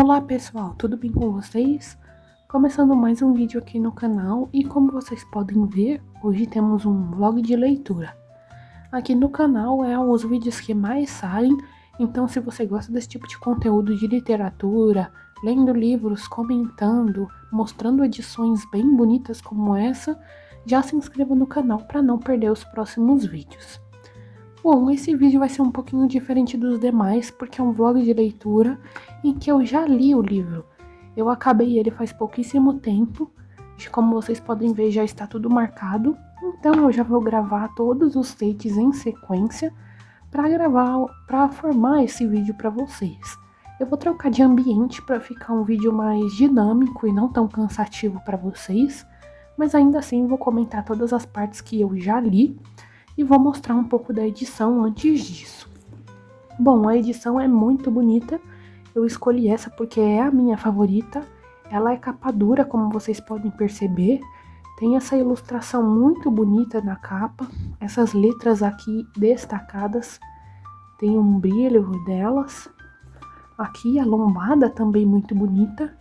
Olá pessoal, tudo bem com vocês? Começando mais um vídeo aqui no canal e como vocês podem ver, hoje temos um vlog de leitura. Aqui no canal é os vídeos que mais saem, então se você gosta desse tipo de conteúdo de literatura, lendo livros, comentando, mostrando edições bem bonitas como essa, já se inscreva no canal para não perder os próximos vídeos. Bom, esse vídeo vai ser um pouquinho diferente dos demais, porque é um vlog de leitura em que eu já li o livro. Eu acabei ele faz pouquíssimo tempo, como vocês podem ver já está tudo marcado, então eu já vou gravar todos os takes em sequência para formar esse vídeo para vocês. Eu vou trocar de ambiente para ficar um vídeo mais dinâmico e não tão cansativo para vocês, mas ainda assim vou comentar todas as partes que eu já li e vou mostrar um pouco da edição antes disso. Bom, a edição é muito bonita, eu escolhi essa porque é a minha favorita, ela é capa dura, como vocês podem perceber, tem essa ilustração muito bonita na capa, essas letras aqui destacadas, tem um brilho delas, aqui a lombada também muito bonita,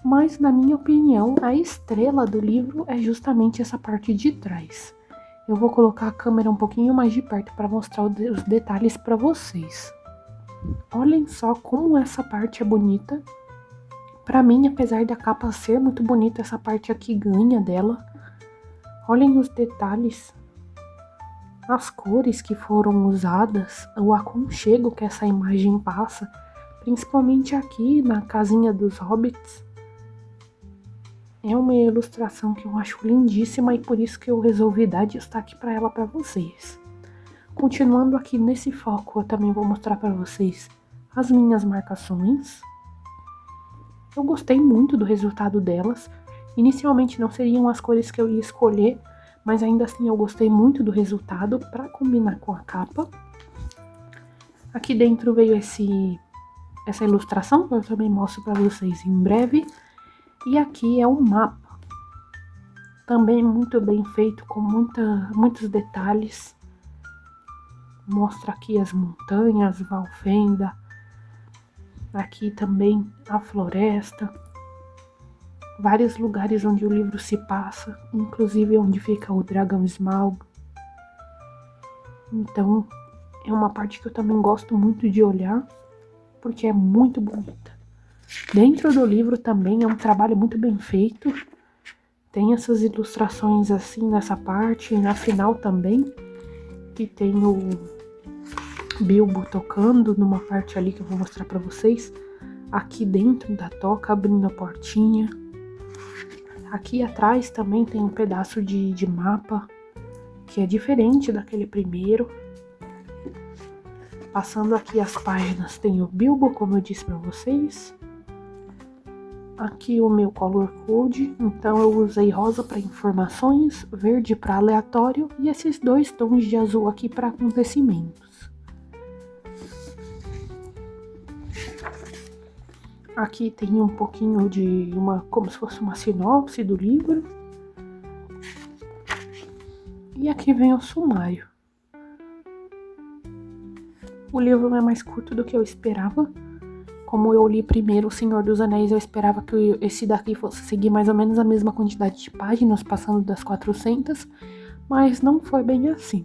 mas na minha opinião a estrela do livro é justamente essa parte de trás. Eu vou colocar a câmera um pouquinho mais de perto para mostrar os detalhes para vocês. Olhem só como essa parte é bonita. Para mim, apesar da capa ser muito bonita, essa parte aqui ganha dela. Olhem os detalhes, as cores que foram usadas, o aconchego que essa imagem passa, principalmente aqui na casinha dos hobbits. É uma ilustração que eu acho lindíssima e por isso que eu resolvi dar destaque para ela para vocês. Continuando aqui nesse foco, eu também vou mostrar para vocês as minhas marcações. Eu gostei muito do resultado delas. Inicialmente não seriam as cores que eu ia escolher, mas ainda assim eu gostei muito do resultado para combinar com a capa. Aqui dentro veio essa ilustração, que eu também mostro para vocês em breve. E aqui é um mapa, também muito bem feito, com muitos detalhes. Mostra aqui as montanhas, Valfenda, aqui também a floresta, vários lugares onde o livro se passa, inclusive onde fica o dragão Smaug. Então, é uma parte que eu também gosto muito de olhar, porque é muito bonita. Dentro do livro também é um trabalho muito bem feito. Tem essas ilustrações assim nessa parte e na final também. Que tem o Bilbo tocando numa parte ali que eu vou mostrar pra vocês. Aqui dentro da toca abrindo a portinha. Aqui atrás também tem um pedaço de mapa que é diferente daquele primeiro. Passando aqui as páginas tem o Bilbo, como eu disse pra vocês. Aqui o meu color code, então eu usei rosa para informações, verde para aleatório e esses dois tons de azul aqui para acontecimentos. Aqui tem um pouquinho de como se fosse uma sinopse do livro. E aqui vem o sumário. O livro é mais curto do que eu esperava. Como eu li primeiro O Senhor dos Anéis, eu esperava que esse daqui fosse seguir mais ou menos a mesma quantidade de páginas, passando das 400, mas não foi bem assim.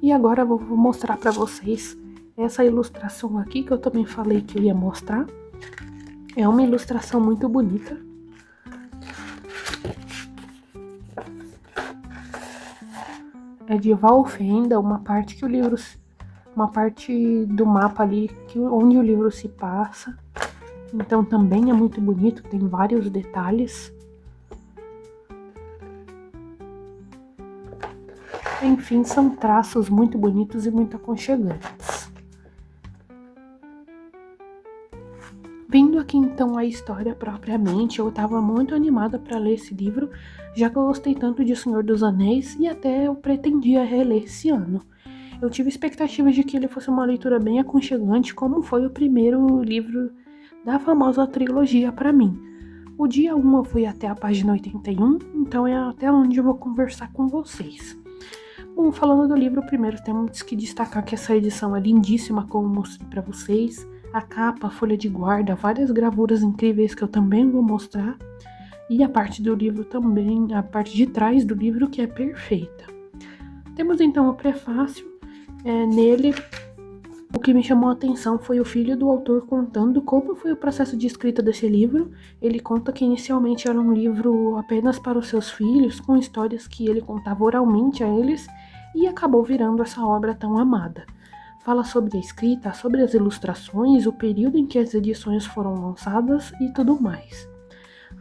E agora eu vou mostrar para vocês essa ilustração aqui, que eu também falei que eu ia mostrar. É uma ilustração muito bonita. É de Valfenda, uma parte do mapa ali onde o livro se passa. Então também é muito bonito, tem vários detalhes. Enfim, são traços muito bonitos e muito aconchegantes. Vindo aqui então a história propriamente, eu estava muito animada para ler esse livro, já que eu gostei tanto de O Senhor dos Anéis e até eu pretendia reler esse ano. Eu tive expectativas de que ele fosse uma leitura bem aconchegante, como foi o primeiro livro da famosa trilogia para mim. O dia 1 eu fui até a página 81, então é até onde eu vou conversar com vocês. Bom, falando do livro, primeiro temos que destacar que essa edição é lindíssima, como eu mostrei para vocês. A capa, a folha de guarda, várias gravuras incríveis que eu também vou mostrar. E a parte do livro também, a parte de trás do livro que é perfeita. Temos então o prefácio. Nele, o que me chamou a atenção foi o filho do autor contando como foi o processo de escrita desse livro. Ele conta que inicialmente era um livro apenas para os seus filhos, com histórias que ele contava oralmente a eles, e acabou virando essa obra tão amada. Fala sobre a escrita, sobre as ilustrações, o período em que as edições foram lançadas e tudo mais.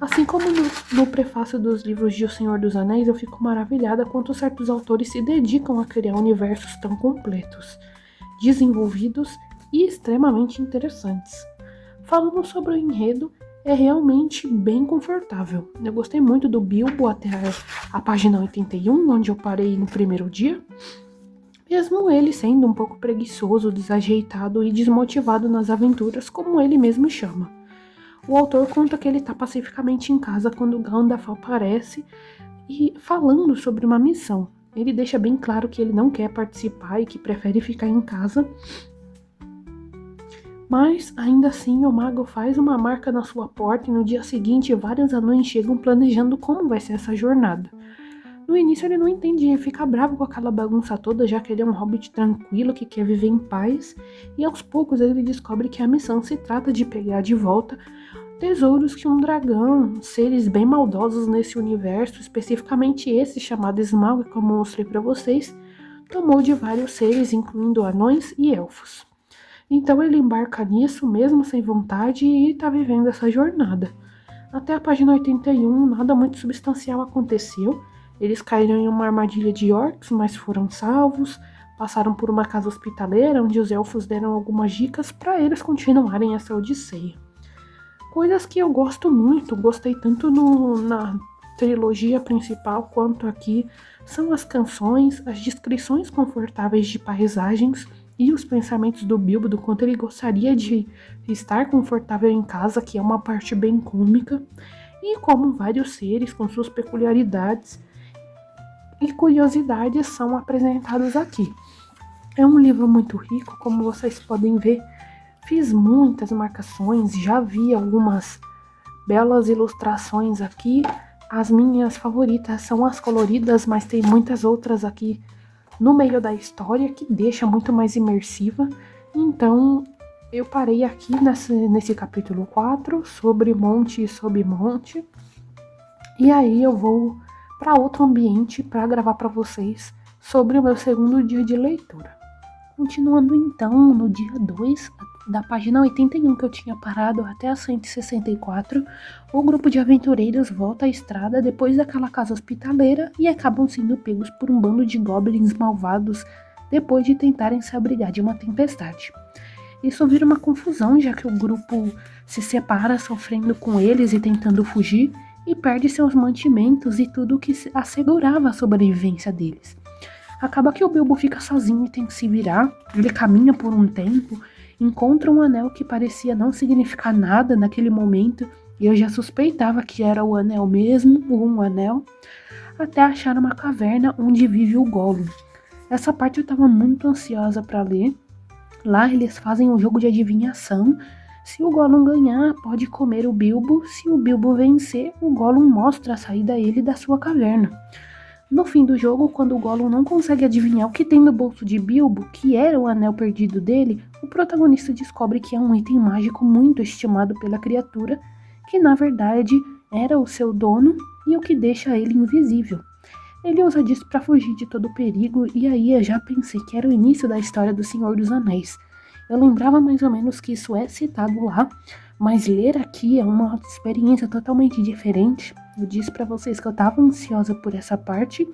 Assim como no prefácio dos livros de O Senhor dos Anéis, eu fico maravilhada quanto certos autores se dedicam a criar universos tão completos, desenvolvidos e extremamente interessantes. Falando sobre o enredo, é realmente bem confortável. Eu gostei muito do Bilbo até a página 81, onde eu parei no primeiro dia. Mesmo ele sendo um pouco preguiçoso, desajeitado e desmotivado nas aventuras, como ele mesmo chama. O autor conta que ele está pacificamente em casa quando Gandalf aparece e falando sobre uma missão. Ele deixa bem claro que ele não quer participar e que prefere ficar em casa. Mas, ainda assim, o mago faz uma marca na sua porta e no dia seguinte vários anões chegam planejando como vai ser essa jornada. No início ele não entende e fica bravo com aquela bagunça toda, já que ele é um hobbit tranquilo que quer viver em paz, e aos poucos ele descobre que a missão se trata de pegar de volta tesouros que um dragão, seres bem maldosos nesse universo, especificamente esse chamado Smaug, como eu mostrei para vocês, tomou de vários seres, incluindo anões e elfos. Então ele embarca nisso, mesmo sem vontade, e tá vivendo essa jornada. Até a página 81, nada muito substancial aconteceu. Eles caíram em uma armadilha de orcs, mas foram salvos. Passaram por uma casa hospitaleira, onde os elfos deram algumas dicas para eles continuarem essa odisseia. Coisas que eu gosto muito, gostei tanto na trilogia principal quanto aqui, são as canções, as descrições confortáveis de paisagens e os pensamentos do Bilbo do quanto ele gostaria de estar confortável em casa, que é uma parte bem cômica, e como vários seres com suas peculiaridades e curiosidades são apresentados aqui. É um livro muito rico, como vocês podem ver. Fiz muitas marcações, já vi algumas belas ilustrações aqui. As minhas favoritas são as coloridas, mas tem muitas outras aqui no meio da história que deixa muito mais imersiva. Então eu parei aqui nesse capítulo 4, sobre monte e sob monte. E aí eu vou para outro ambiente para gravar para vocês sobre o meu segundo dia de leitura. Continuando então no dia 2, da página 81 que eu tinha parado até a 164, o grupo de aventureiros volta à estrada depois daquela casa hospitaleira e acabam sendo pegos por um bando de goblins malvados depois de tentarem se abrigar de uma tempestade. Isso vira uma confusão, já que o grupo se separa sofrendo com eles e tentando fugir e perde seus mantimentos e tudo o que assegurava a sobrevivência deles. Acaba que o Bilbo fica sozinho e tem que se virar. Ele caminha por um tempo, encontra um anel que parecia não significar nada naquele momento, e eu já suspeitava que era o anel mesmo, ou um anel, até achar uma caverna onde vive o Gollum. Essa parte eu estava muito ansiosa para ler. Lá eles fazem um jogo de adivinhação. Se o Gollum ganhar, pode comer o Bilbo. Se o Bilbo vencer, o Gollum mostra a saída a ele da sua caverna. No fim do jogo, quando o Gollum não consegue adivinhar o que tem no bolso de Bilbo, que era o anel perdido dele, o protagonista descobre que é um item mágico muito estimado pela criatura, que na verdade era o seu dono e o que deixa ele invisível. Ele usa disso para fugir de todo o perigo, e aí eu já pensei que era o início da história do Senhor dos Anéis. Eu lembrava mais ou menos que isso é citado lá, mas ler aqui é uma experiência totalmente diferente. Eu disse para vocês que eu estava ansiosa por essa parte,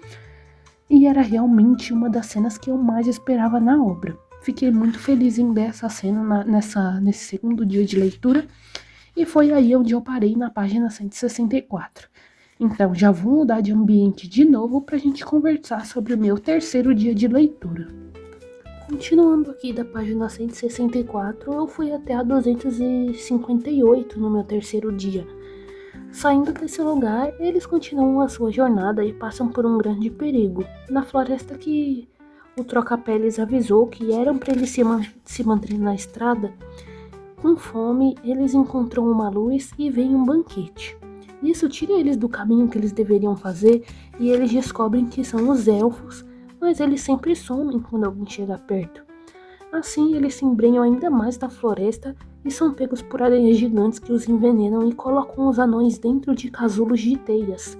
e era realmente uma das cenas que eu mais esperava na obra. Fiquei muito feliz em ver essa cena nesse segundo dia de leitura, e foi aí onde eu parei na página 164. Então, já vou mudar de ambiente de novo para a gente conversar sobre o meu terceiro dia de leitura. Continuando aqui da página 164, eu fui até a 258 no meu terceiro dia. Saindo desse lugar, eles continuam a sua jornada e passam por um grande perigo, na floresta que o Troca-Peles avisou que eram para eles se manterem na estrada. com fome, eles encontram uma luz e vem um banquete. Isso tira eles do caminho que eles deveriam fazer e eles descobrem que são os elfos, mas eles sempre somem quando alguém chega perto. Assim, eles se embrenham ainda mais na floresta e são pegos por aranhas gigantes que os envenenam e colocam os anões dentro de casulos de teias.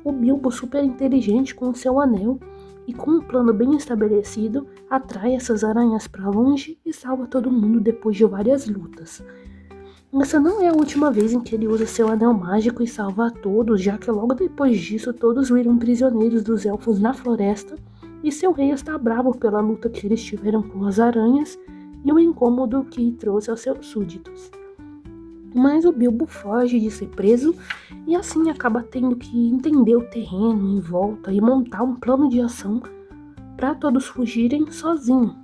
O Bilbo, super inteligente com seu anel e com um plano bem estabelecido, atrai essas aranhas para longe e salva todo mundo depois de várias lutas. Essa não é a última vez em que ele usa seu anel mágico e salva a todos, já que logo depois disso todos viram prisioneiros dos elfos na floresta e seu rei está bravo pela luta que eles tiveram com as aranhas e o incômodo que trouxe aos seus súditos. Mas o Bilbo foge de ser preso e assim acaba tendo que entender o terreno em volta e montar um plano de ação para todos fugirem sozinho.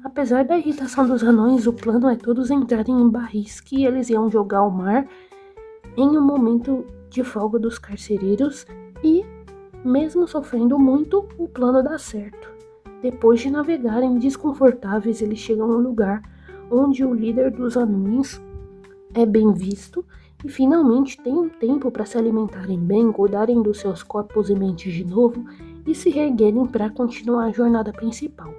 Apesar da irritação dos anões, o plano é todos entrarem em barris que eles iam jogar ao mar em um momento de folga dos carcereiros e, mesmo sofrendo muito, o plano dá certo. Depois de navegarem desconfortáveis, eles chegam a um lugar onde o líder dos anões é bem visto e finalmente tem um tempo para se alimentarem bem, cuidarem dos seus corpos e mentes de novo e se reerguerem para continuar a jornada principal.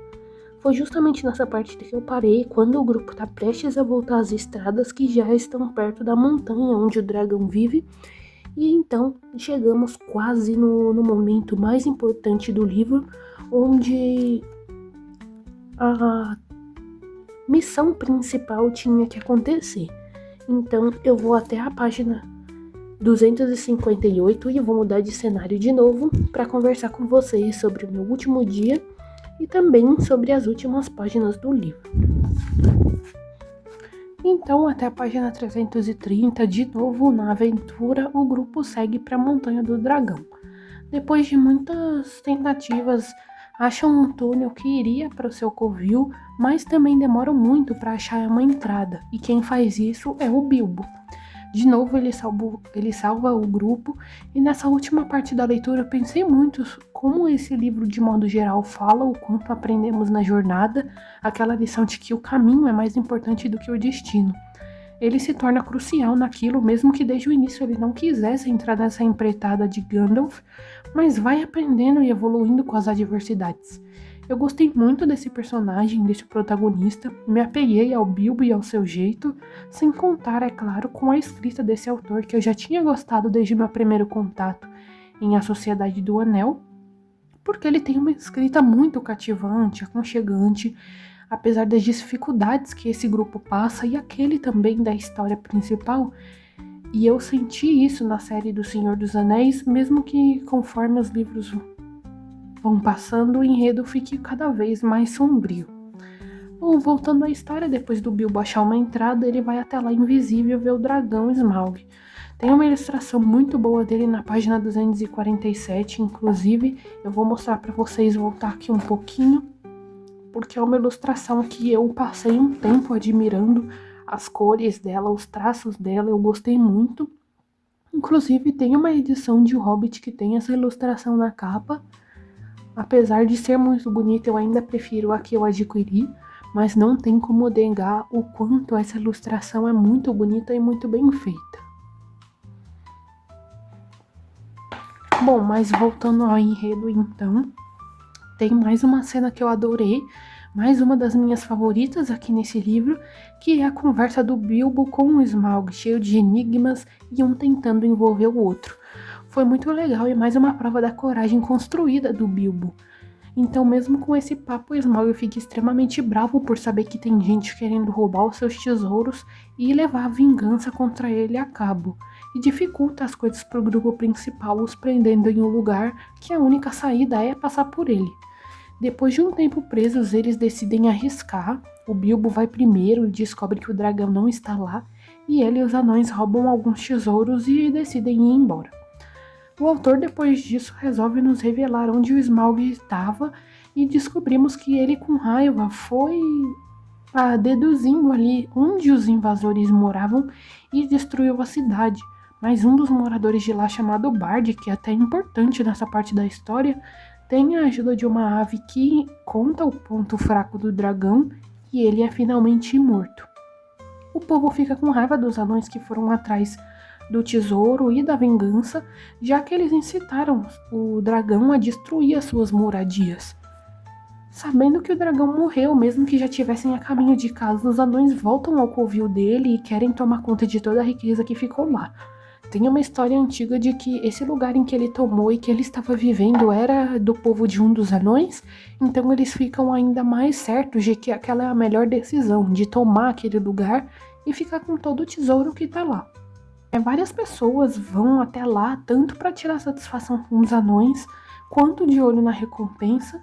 Foi justamente nessa parte que eu parei quando o grupo está prestes a voltar às estradas que já estão perto da montanha onde o dragão vive. E então chegamos quase no momento mais importante do livro, onde a missão principal tinha que acontecer. Então eu vou até a página 258 e vou mudar de cenário de novo para conversar com vocês sobre o meu último dia e também sobre as últimas páginas do livro. Então, até a página 330, de novo na aventura, o grupo segue para a Montanha do Dragão. Depois de muitas tentativas, acham um túnel que iria para o seu covil, mas também demoram muito para achar uma entrada, e quem faz isso é o Bilbo. De novo ele salva o grupo, e nessa última parte da leitura eu pensei muito como esse livro de modo geral fala o quanto aprendemos na jornada, aquela lição de que o caminho é mais importante do que o destino. Ele se torna crucial naquilo, mesmo que desde o início ele não quisesse entrar nessa empreitada de Gandalf, mas vai aprendendo e evoluindo com as adversidades. Eu gostei muito desse personagem, desse protagonista, me apeguei ao Bilbo e ao seu jeito, sem contar, é claro, com a escrita desse autor que eu já tinha gostado desde meu primeiro contato em A Sociedade do Anel, porque ele tem uma escrita muito cativante, aconchegante, apesar das dificuldades que esse grupo passa e aquele também da história principal. E eu senti isso na série do Senhor dos Anéis, mesmo que conforme os livros vão passando, o enredo fique cada vez mais sombrio. Bom, voltando à história, depois do Bilbo achar uma entrada, ele vai até lá invisível ver o dragão Smaug. Tem uma ilustração muito boa dele na página 247, inclusive eu vou mostrar para vocês, voltar aqui um pouquinho, porque é uma ilustração que eu passei um tempo admirando as cores dela, os traços dela, eu gostei muito. Inclusive tem uma edição de O Hobbit que tem essa ilustração na capa. Apesar de ser muito bonita, eu ainda prefiro a que eu adquiri, mas não tem como negar o quanto essa ilustração é muito bonita e muito bem feita. Bom, mas voltando ao enredo então, tem mais uma cena que eu adorei, mais uma das minhas favoritas aqui nesse livro, que é a conversa do Bilbo com o Smaug, cheio de enigmas e um tentando envolver o outro. Foi muito legal e mais uma prova da coragem construída do Bilbo. Então, mesmo com esse papo, o Smaug fica extremamente bravo por saber que tem gente querendo roubar os seus tesouros e levar a vingança contra ele a cabo. E dificulta as coisas para o grupo principal, os prendendo em um lugar que a única saída é passar por ele. Depois de um tempo presos, eles decidem arriscar. O Bilbo vai primeiro e descobre que o dragão não está lá, e ele e os anões roubam alguns tesouros e decidem ir embora. O autor, depois disso, resolve nos revelar onde o Smaug estava e descobrimos que ele, com raiva, foi deduzindo ali onde os invasores moravam e destruiu a cidade. Mas um dos moradores de lá, chamado Bard, que é até importante nessa parte da história, tem a ajuda de uma ave que conta o ponto fraco do dragão e ele é finalmente morto. O povo fica com raiva dos anões que foram atrás do tesouro e da vingança, já que eles incitaram o dragão a destruir as suas moradias. Sabendo que o dragão morreu, mesmo que já estivessem a caminho de casa, os anões voltam ao covil dele e querem tomar conta de toda a riqueza que ficou lá. Tem uma história antiga de que esse lugar em que ele tomou e que ele estava vivendo era do povo de um dos anões, então eles ficam ainda mais certos de que aquela é a melhor decisão, de tomar aquele lugar e ficar com todo o tesouro que tá lá. Várias pessoas vão até lá, tanto para tirar satisfação com os anões, quanto de olho na recompensa,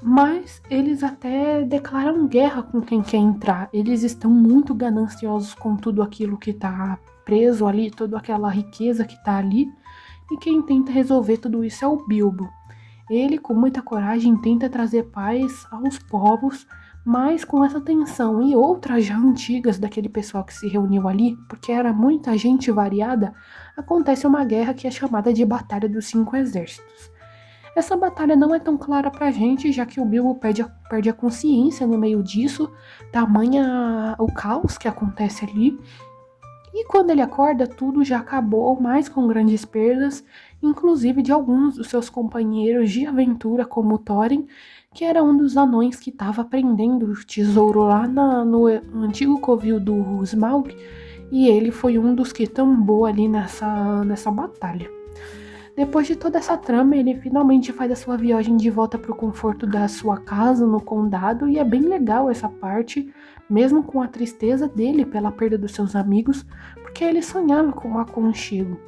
mas eles até declaram guerra com quem quer entrar. Eles estão muito gananciosos com tudo aquilo que está preso ali, toda aquela riqueza que está ali, e quem tenta resolver tudo isso é o Bilbo. Ele, com muita coragem, tenta trazer paz aos povos, mas com essa tensão e outras já antigas daquele pessoal que se reuniu ali, porque era muita gente variada, acontece uma guerra que é chamada de Batalha dos Cinco Exércitos. Essa batalha não é tão clara pra gente, já que o Bilbo perde a consciência no meio disso, tamanha o caos que acontece ali. E quando ele acorda, tudo já acabou, mas com grandes perdas, inclusive de alguns dos seus companheiros de aventura, como Thorin, que era um dos anões que estava prendendo o tesouro lá no antigo covil do Smaug, e ele foi um dos que tombou ali nessa batalha. Depois de toda essa trama, ele finalmente faz a sua viagem de volta para o conforto da sua casa no condado, e é bem legal essa parte, mesmo com a tristeza dele pela perda dos seus amigos, porque ele sonhava com um aconchego.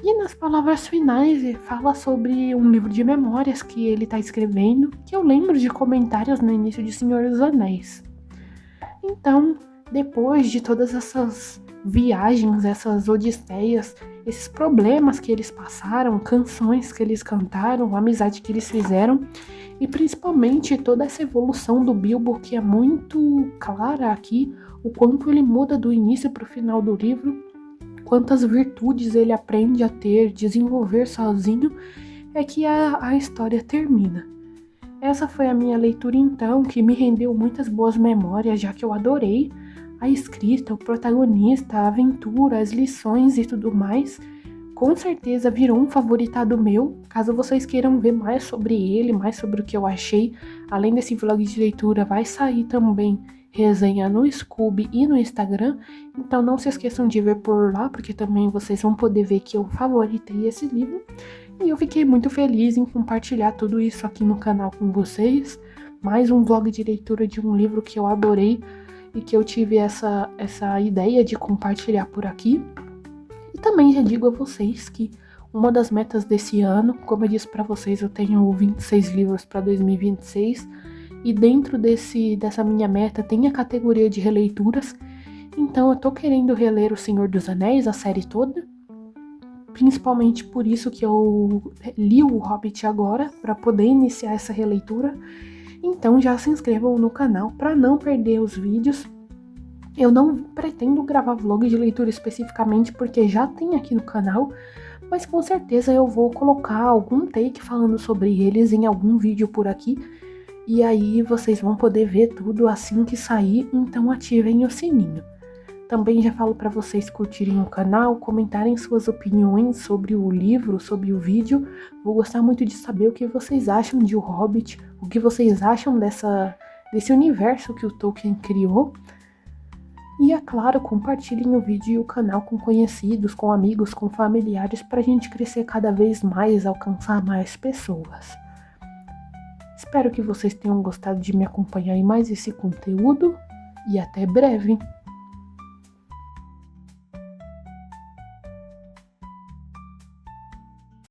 E nas palavras finais, ele fala sobre um livro de memórias que ele está escrevendo, que eu lembro de comentários no início de Senhor dos Anéis. Então, depois de todas essas viagens, essas odisseias, esses problemas que eles passaram, canções que eles cantaram, a amizade que eles fizeram, e principalmente toda essa evolução do Bilbo, que é muito clara aqui, o quanto ele muda do início para o final do livro, quantas virtudes ele aprende a ter, desenvolver sozinho, é que a história termina. Essa foi a minha leitura então, que me rendeu muitas boas memórias, já que eu adorei a escrita, o protagonista, a aventura, as lições e tudo mais. Com certeza virou um favoritado meu. Caso vocês queiram ver mais sobre ele, mais sobre o que eu achei, além desse vlog de leitura, vai sair também resenha no Scoob e no Instagram. Então não se esqueçam de ver por lá, porque também vocês vão poder ver que eu favoritei esse livro. E eu fiquei muito feliz em compartilhar tudo isso aqui no canal com vocês. Mais um vlog de leitura de um livro que eu adorei e que eu tive essa ideia de compartilhar por aqui. E também já digo a vocês que uma das metas desse ano, como eu disse para vocês, eu tenho 26 livros para 2026, e dentro dessa minha meta tem a categoria de releituras. Então eu tô querendo reler O Senhor dos Anéis, a série toda, principalmente por isso que eu li o Hobbit agora, para poder iniciar essa releitura. Então já se inscrevam no canal para não perder os vídeos. Eu não pretendo gravar vlog de leitura especificamente, porque já tem aqui no canal, mas com certeza eu vou colocar algum take falando sobre eles em algum vídeo por aqui, e aí vocês vão poder ver tudo assim que sair, então ativem o sininho. Também já falo para vocês curtirem o canal, comentarem suas opiniões sobre o livro, sobre o vídeo. Vou gostar muito de saber o que vocês acham de O Hobbit, o que vocês acham desse universo que o Tolkien criou. E é claro, compartilhem o vídeo e o canal com conhecidos, com amigos, com familiares, para a gente crescer cada vez mais, alcançar mais pessoas. Espero que vocês tenham gostado de me acompanhar em mais esse conteúdo e até breve!